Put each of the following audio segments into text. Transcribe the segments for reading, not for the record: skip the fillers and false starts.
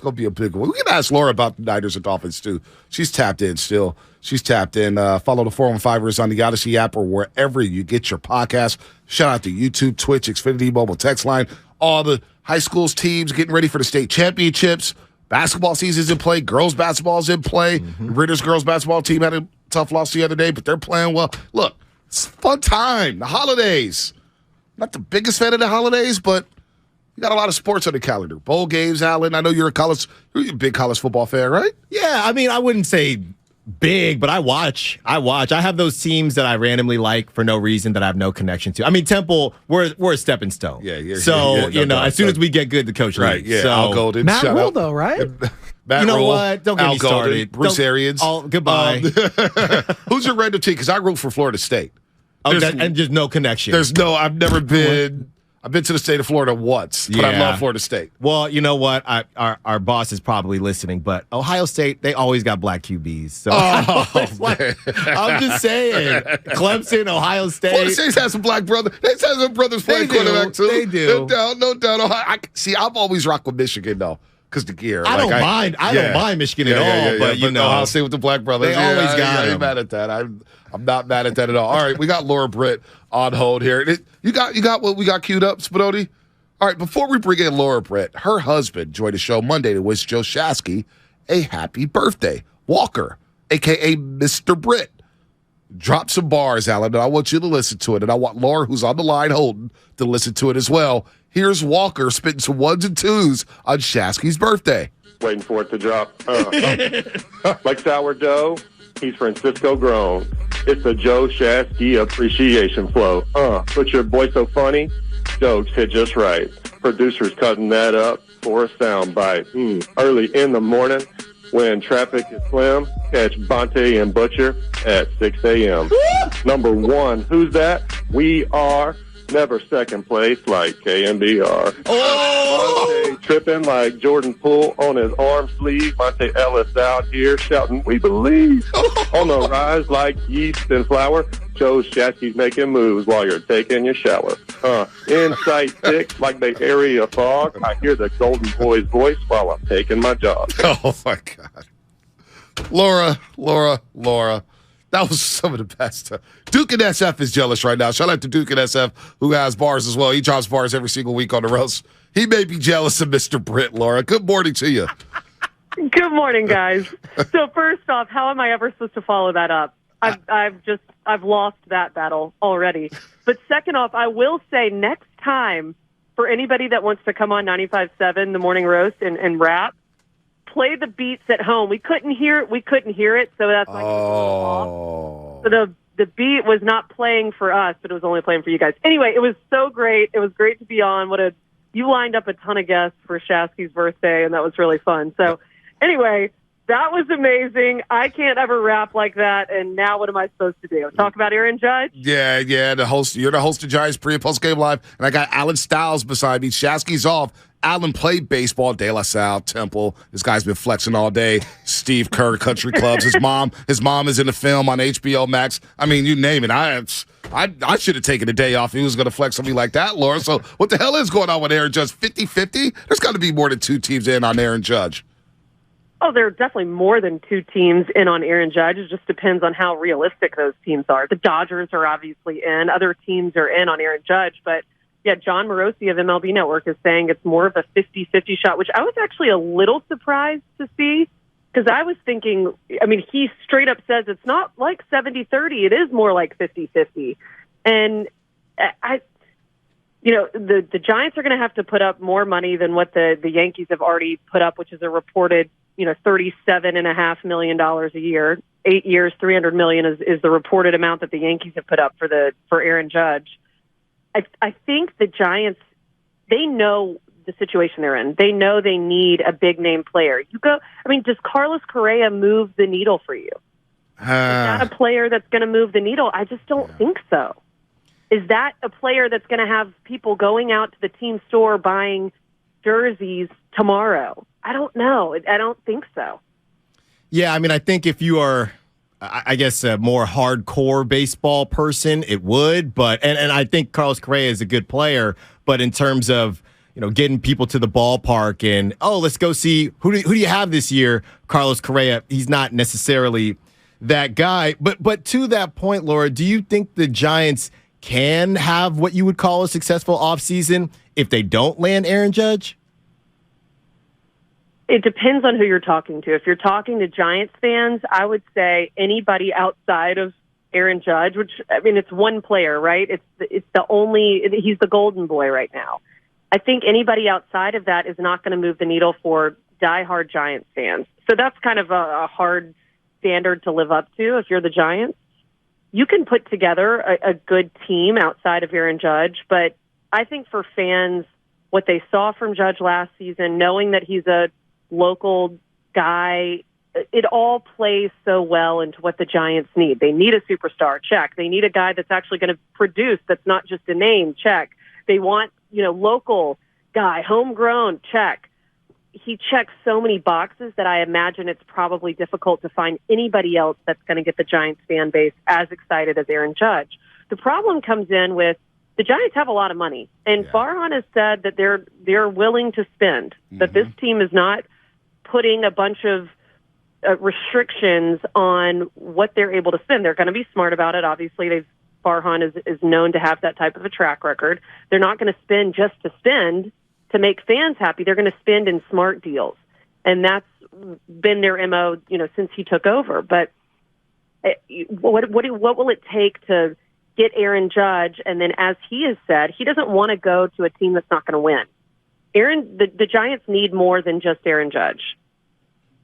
going to be a big one. We can ask Laura about the Niners and Dolphins, too. She's tapped in still. She's tapped in. Follow the 415ers on the Odyssey app or wherever you get your podcast. Shout out to YouTube, Twitch, Xfinity Mobile text line. All the high schools teams getting ready for the state championships. Basketball season's in play. Girls basketball's in play. Ritter's girls basketball team had a tough loss the other day, but they're playing well. Look, it's a fun time. The holidays. Not the biggest fan of the holidays, but you got a lot of sports on the calendar. Bowl games, Alan. I know you're a big college football fan, right? Yeah, I mean, I wouldn't say big, but I watch. I have those teams that I randomly like for no reason that I have no connection to. I mean, Temple, we're a stepping stone. Yeah. As soon as we get good, the coach right, leaves. Yeah, so, Al Golden. Matt Rule, though, right? Matt you know Rule, what? Don't get Al me started. Golden, Bruce Arians. Goodbye. Who's your random team? Because I root for Florida State. And just no connection. I've never been. I've been to the state of Florida once, but I love Florida State. Well, you know what? Our boss is probably listening, but Ohio State, they always got black QBs. So I'm just saying, Clemson, Ohio State. Florida State has some black brothers. They have some brothers playing quarterback, too. They do. No doubt. I've always rocked with Michigan, though, because the gear. I don't mind Michigan at all, but you know. Ohio State with the black brothers. They always got I ain't mad at that. I'm not mad at that at all. All right, we got Laura Britt on hold here. You got what we got queued up, Spinoni? All right, before we bring in Laura Britt, her husband joined the show Monday to wish Joe Shasky a happy birthday. Walker, a.k.a. Mr. Britt, dropped some bars, Alan, and I want you to listen to it, and I want Laura, who's on the line holding, to listen to it as well. Here's Walker spitting some ones and twos on Shasky's birthday. Waiting for it to drop. Like sourdough, he's Francisco grown. It's a Joe Shasky appreciation flow. But your boy so funny, jokes hit just right. Producers cutting that up for a sound bite. Early in the morning, when traffic is slim, catch Bonte and Butcher at 6 a.m. Number one, who's that? We are never second place like KMBR. Monte tripping like Jordan Poole on his arm sleeve. Monte Ellis out here shouting, "We believe!" On the rise like yeast and flour. Joe Shasky's making moves while you're taking your shower. Insight thick like the area fog. I hear the golden boy's voice while I'm taking my jog. Oh, my God. Laura. That was some of the best. Duke and SF is jealous right now. Shout out to Duke and SF, who has bars as well. He drops bars every single week on the roast. He may be jealous of Mr. Britt, Laura. Good morning to you. Good morning, guys. So first off, how am I ever supposed to follow that up? I've lost that battle already. But second off, I will say next time, for anybody that wants to come on 95.7, the morning roast, and rap, play the beats at home. We couldn't hear it, so that's like off. So the beat was not playing for us, but it was only playing for you guys. Anyway, it was so great. It was great to be on. You lined up a ton of guests for Shasky's birthday, and that was really fun. So anyway, that was amazing. I can't ever rap like that, and now what am I supposed to do? Talk about Aaron Judge? Yeah, you're the host of Giants pre- and post-game live, and I got Alan Stiles beside me. Shasky's off. Alan played baseball, De La Salle, Temple. This guy's been flexing all day. Steve Kerr, country clubs. His mom is in the film on HBO Max. I mean, you name it. I should have taken a day off if he was going to flex on me like that, Laura. So what the hell is going on with Aaron Judge? 50-50? There's got to be more than two teams in on Aaron Judge. Oh, there are definitely more than two teams in on Aaron Judge. It just depends on how realistic those teams are. The Dodgers are obviously in. Other teams are in on Aaron Judge, but yeah, John Morosi of MLB Network is saying it's more of a 50-50 shot, which I was actually a little surprised to see because I was thinking, I mean, he straight up says it's not like 70-30. It is more like 50-50. And the Giants are going to have to put up more money than what the Yankees have already put up, which is a reported, $37.5 million a year. 8 years, $300 million is the reported amount that the Yankees have put up for Aaron Judge. I think the Giants, they know the situation they're in. They know they need a big name player. Does Carlos Correa move the needle for you? Is that a player that's going to move the needle? I just don't think so. Is that a player that's going to have people going out to the team store buying jerseys tomorrow? I don't know. I don't think so. Yeah, I mean, I think if you are, I guess, a more hardcore baseball person, it would. But and I think Carlos Correa is a good player. But in terms of getting people to the ballpark and, let's go see who do you have this year? Carlos Correa. He's not necessarily that guy. But to that point, Laura, do you think the Giants can have what you would call a successful offseason if they don't land Aaron Judge? It depends on who you're talking to. If you're talking to Giants fans, I would say anybody outside of Aaron Judge, which, it's one player, right? He's the golden boy right now. I think anybody outside of that is not going to move the needle for diehard Giants fans. So that's kind of a hard standard to live up to if you're the Giants. You can put together a good team outside of Aaron Judge, but I think for fans, what they saw from Judge last season, knowing that he's a local guy, it all plays so well into what the Giants need. They need a superstar, check. They need a guy that's actually going to produce, that's not just a name, check. They want, local guy, homegrown, check. He checks so many boxes that I imagine it's probably difficult to find anybody else that's going to get the Giants fan base as excited as Aaron Judge. The problem comes in with the Giants have a lot of money, and Farhan has said that they're willing to spend, that this team is not putting a bunch of restrictions on what they're able to spend. They're going to be smart about it. Obviously, Farhan is known to have that type of a track record. They're not going to spend just to spend to make fans happy. They're going to spend in smart deals, and that's been their MO, since he took over. But what will it take to get Aaron Judge? And then, as he has said, he doesn't want to go to a team that's not going to win. The Giants need more than just Aaron Judge.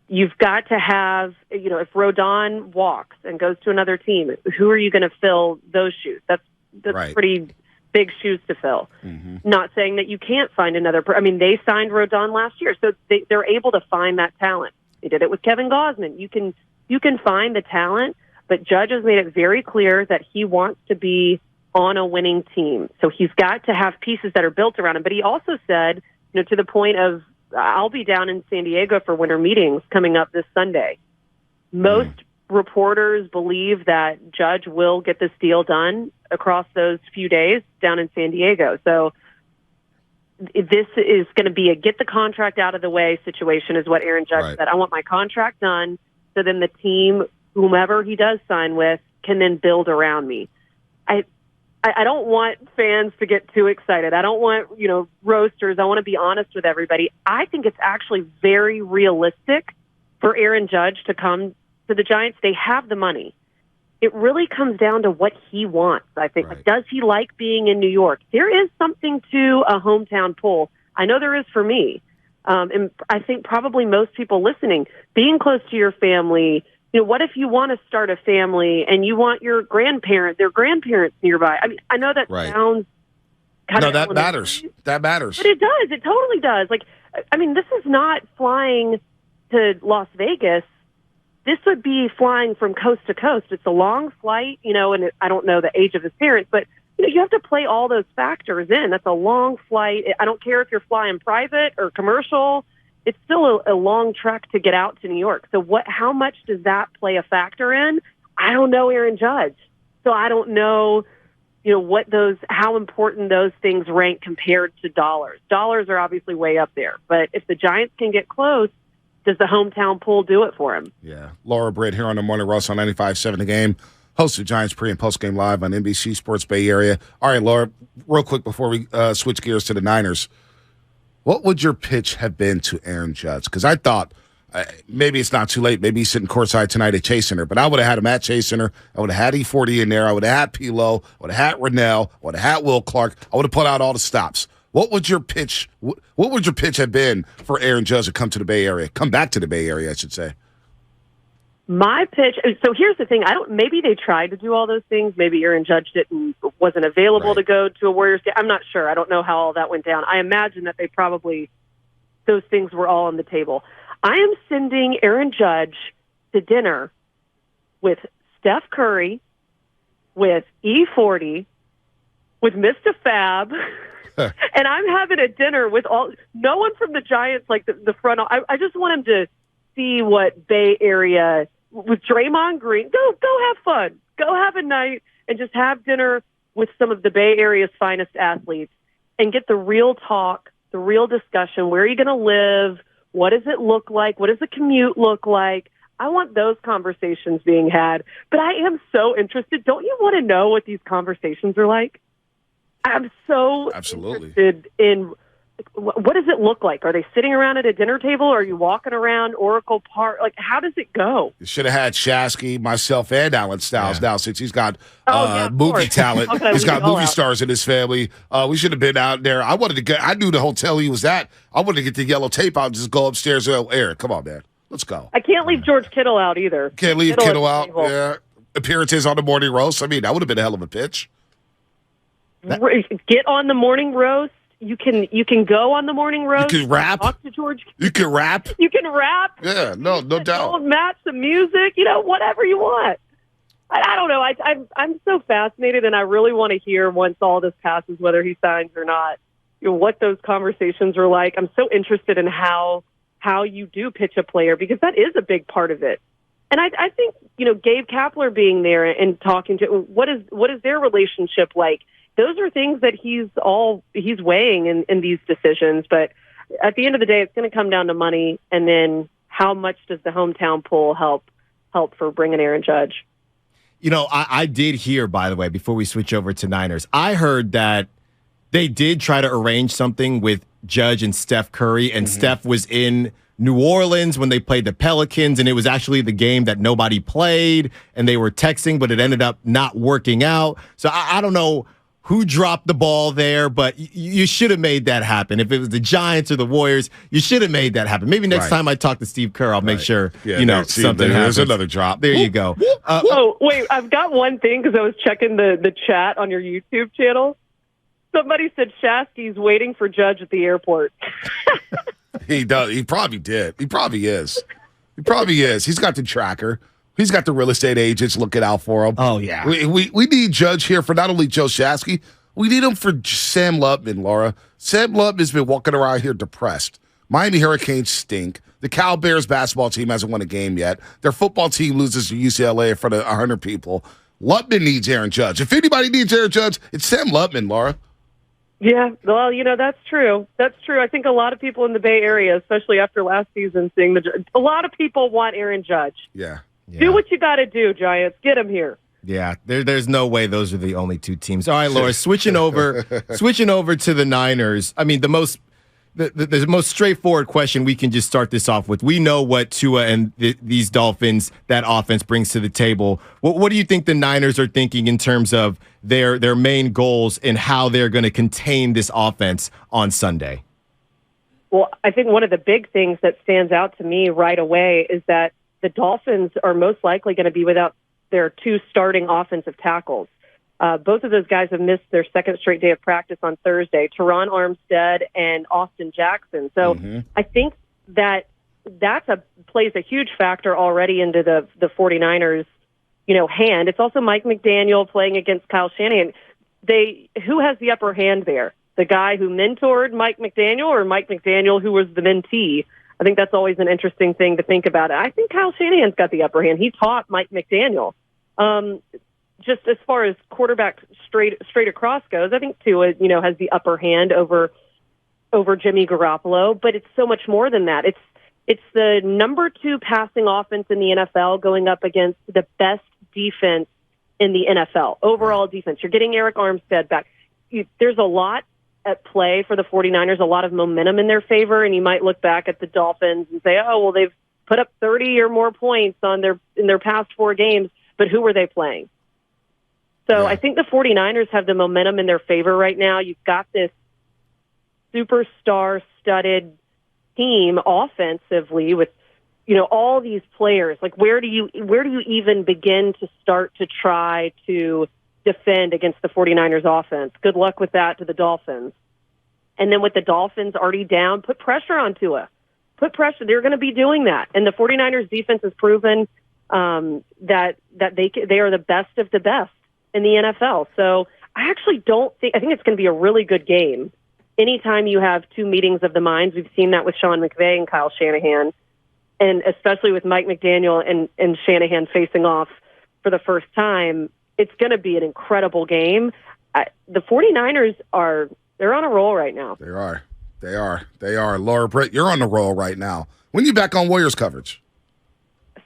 You've got to have, if Rodon walks and goes to another team, who are you going to fill those shoes? That's right. Pretty big shoes to fill. Mm-hmm. Not saying that you can't find another. They signed Rodon last year, so they're able to find that talent. They did it with Kevin Gausman. You can find the talent, but Judge has made it very clear that he wants to be on a winning team. So he's got to have pieces that are built around him. But he also said, to the point of, I'll be down in San Diego for winter meetings coming up this Sunday. Most reporters believe that Judge will get this deal done across those few days down in San Diego. So this is going to be a get the contract out of the way situation, is what Aaron Judge said. I want my contract done so then the team, whomever he does sign with, can then build around me. I don't want fans to get too excited. I don't want, roasters. I want to be honest with everybody. I think it's actually very realistic for Aaron Judge to come to the Giants. They have the money. It really comes down to what he wants, I think. Right. Does he like being in New York? There is something to a hometown pull. I know there is for me. And I think probably most people listening, being close to your family. What if you want to start a family and you want their grandparents nearby? I know that sounds kind of... No, that matters. That matters. But it does. It totally does. This is not flying to Las Vegas. This would be flying from coast to coast. It's a long flight, and I don't know the age of his parents, but, you have to play all those factors in. That's a long flight. I don't care if you're flying private or commercial. It's still a long trek to get out to New York. So how much does that play a factor in? I don't know Aaron Judge. So I don't know, how important those things rank compared to dollars. Dollars are obviously way up there. But if the Giants can get close, does the hometown pull do it for him? Yeah. Laura Britt here on the Morning Rush on 95.7 The Game. Host of Giants pre- and post-game live on NBC Sports Bay Area. All right, Laura, real quick before we switch gears to the Niners. What would your pitch have been to Aaron Judge? Because I thought maybe it's not too late. Maybe he's sitting courtside tonight at Chase Center. But I would have had him at Chase Center. I would have had E40 in there. I would have had Pilo. I would have had Rennell. I would have had Will Clark. I would have put out all the stops. What would your pitch have been for Aaron Judge to come to the Bay Area? Come back to the Bay Area, I should say. My pitch. So here's the thing. Maybe they tried to do all those things. Maybe Aaron Judge wasn't available to go to a Warriors game. I'm not sure. I don't know how all that went down. I imagine that those things were all on the table. I am sending Aaron Judge to dinner with Steph Curry, with E40, with Mr. Fab, and I'm having a dinner with no one from the Giants, like the front. I just want him to see what Bay Area with Draymond Green. Go have fun. Go have a night and just have dinner with some of the Bay Area's finest athletes and get the real talk, the real discussion. Where are you going to live? What does it look like? What does the commute look like? I want those conversations being had. But I am so interested. Don't you want to know what these conversations are like? I'm so interested in what does it look like? Are they sitting around at a dinner table? Or are you walking around Oracle Park? Like, how does it go? You should have had Shasky, myself, and Alan Stiles now, since he's got movie talent. Okay, he's got movie stars in his family. We should have been out there. I knew the hotel he was at. I wanted to get the yellow tape out and just go upstairs and Eric, come on, man. Let's go. I can't leave George Kittle out either. Can't leave Kittle out. Yeah. Appearances on the morning roast. I mean, that would have been a hell of a pitch. Get on the morning roast. You can go on the morning roast. You can rap. Talk to George. You can rap. You can rap. Yeah, no doubt. Don't match the music. Whatever you want. I don't know. I'm so fascinated, and I really want to hear once all this passes, whether he signs or not, what those conversations are like. I'm so interested in how you do pitch a player, because that is a big part of it. And I think Gabe Kapler being there and talking to what is their relationship like. Those are things that he's weighing in these decisions. But at the end of the day, it's going to come down to money, and then how much does the hometown pool help for bringing Aaron Judge? I did hear, by the way, before we switch over to Niners, I heard that they did try to arrange something with Judge and Steph Curry, and Steph was in New Orleans when they played the Pelicans, and it was actually the game that nobody played, and they were texting, but it ended up not working out. So I don't know who dropped the ball there, but you should have made that happen. If it was the Giants or the Warriors, you should have made that happen. Maybe next time I talk to Steve Kerr, I'll make sure something happens. There's another drop. There you go. Wait, I've got one thing, because I was checking the chat on your YouTube channel. Somebody said Shasky's waiting for Judge at the airport. He does. He probably did. He probably is. He's got the tracker. He's got the real estate agents looking out for him. Oh, yeah. We need Judge here for not only Joe Shasky, we need him for Sam Lubman, Laura. Sam Lubman has been walking around here depressed. Miami Hurricanes stink. The Cal Bears basketball team hasn't won a game yet. Their football team loses to UCLA in front of 100 people. Lubman needs Aaron Judge. If anybody needs Aaron Judge, it's Sam Lubman, Laura. Yeah, well, that's true. That's true. I think a lot of people in the Bay Area, especially after last season, seeing a lot of people want Aaron Judge. Yeah. Do what you got to do, Giants. Get him here. Yeah, there's no way those are the only two teams. All right, Laura, switching over to the Niners. I mean, the most straightforward question we can just start this off with. We know what Tua and these Dolphins, that offense, brings to the table. What do you think the Niners are thinking in terms of their main goals and how they're going to contain this offense on Sunday? Well, I think one of the big things that stands out to me right away is that the Dolphins are most likely going to be without their two starting offensive tackles. Both of those guys have missed their second straight day of practice on Thursday, Teron Armstead and Austin Jackson. So I think that plays a huge factor already into the 49ers, hand. It's also Mike McDaniel playing against Kyle Shanahan. Who has the upper hand there? The guy who mentored Mike McDaniel, or Mike McDaniel who was the mentee? I think that's always an interesting thing to think about. I think Kyle Shanahan's got the upper hand. He taught Mike McDaniel. Just as far as quarterback straight across goes, I think Tua, has the upper hand over Jimmy Garoppolo. But it's so much more than that. It's the number 2 passing offense in the NFL going up against the best defense in the NFL, overall defense. You're getting Eric Armstead back. There's a lot at play for the 49ers, a lot of momentum in their favor, and you might look back at the Dolphins and say, oh, well, they've put up 30 or more points in their past 4 games, but who were they playing? So I think the 49ers have the momentum in their favor right now. You've got this superstar-studded team offensively with, all these players. Like, where do you even begin to start to try to defend against the 49ers offense? Good luck with that to the Dolphins. And then with the Dolphins already down, put pressure on Tua. Put pressure. They're going to be doing that. And the 49ers defense has proven that they are the best of the best in the NFL. So I actually I think it's going to be a really good game. Anytime you have 2 meetings of the minds, we've seen that with Sean McVay and Kyle Shanahan, and especially with Mike McDaniel and Shanahan facing off for the first time, it's going to be an incredible game. The 49ers they're on a roll right now. They They are. Laura, Britt, you're on the roll right now. When you back on Warriors coverage?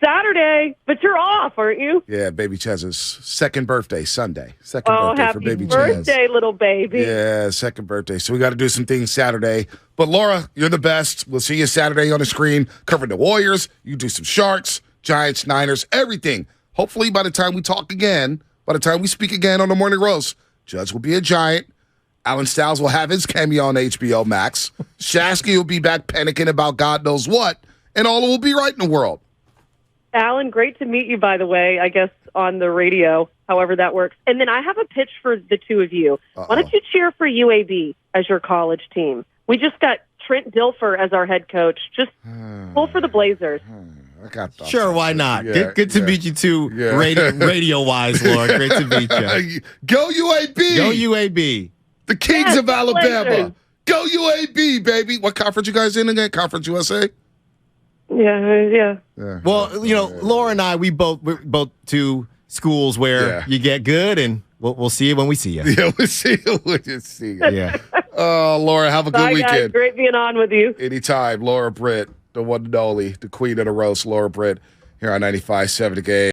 Saturday, but you're off, aren't you? Yeah, baby Chez's second birthday, Sunday. Second birthday for baby happy birthday, little baby. Yeah, second birthday. So we got to do some things Saturday. But Laura, you're the best. We'll see you Saturday on the screen covering the Warriors. You do some Sharks, Giants, Niners, everything. Hopefully by the time we talk again, by the time we speak again on the Morning Roast, Judge will be a Giant. Alan Stiles will have his cameo on HBO Max. Shasky will be back panicking about God knows what. And all will be right in the world. Alan, great to meet you, by the way, I guess on the radio, however that works. And then I have a pitch for the two of you. Why don't you cheer for UAB as your college team? We just got Trent Dilfer as our head coach. Just pull for the Blazers. I got thoughts. Sure, why not? Yeah, Good to meet you too, radio-wise, Laura. Great to meet you. Go UAB! Go UAB. The Kings of Alabama. Blazers. Go UAB, baby. What conference you guys in again? Conference USA? Yeah. Well, Laura and I, we're both two schools where you get good, and we'll see you when we see you. Yeah, we'll see you when you see you. Yeah. Oh, Laura, have a good Bye, weekend. guys. Great being on with you. Anytime. Laura Britt, the one and only, the queen of the roast, Laura Britt, here on 95.7 The Game.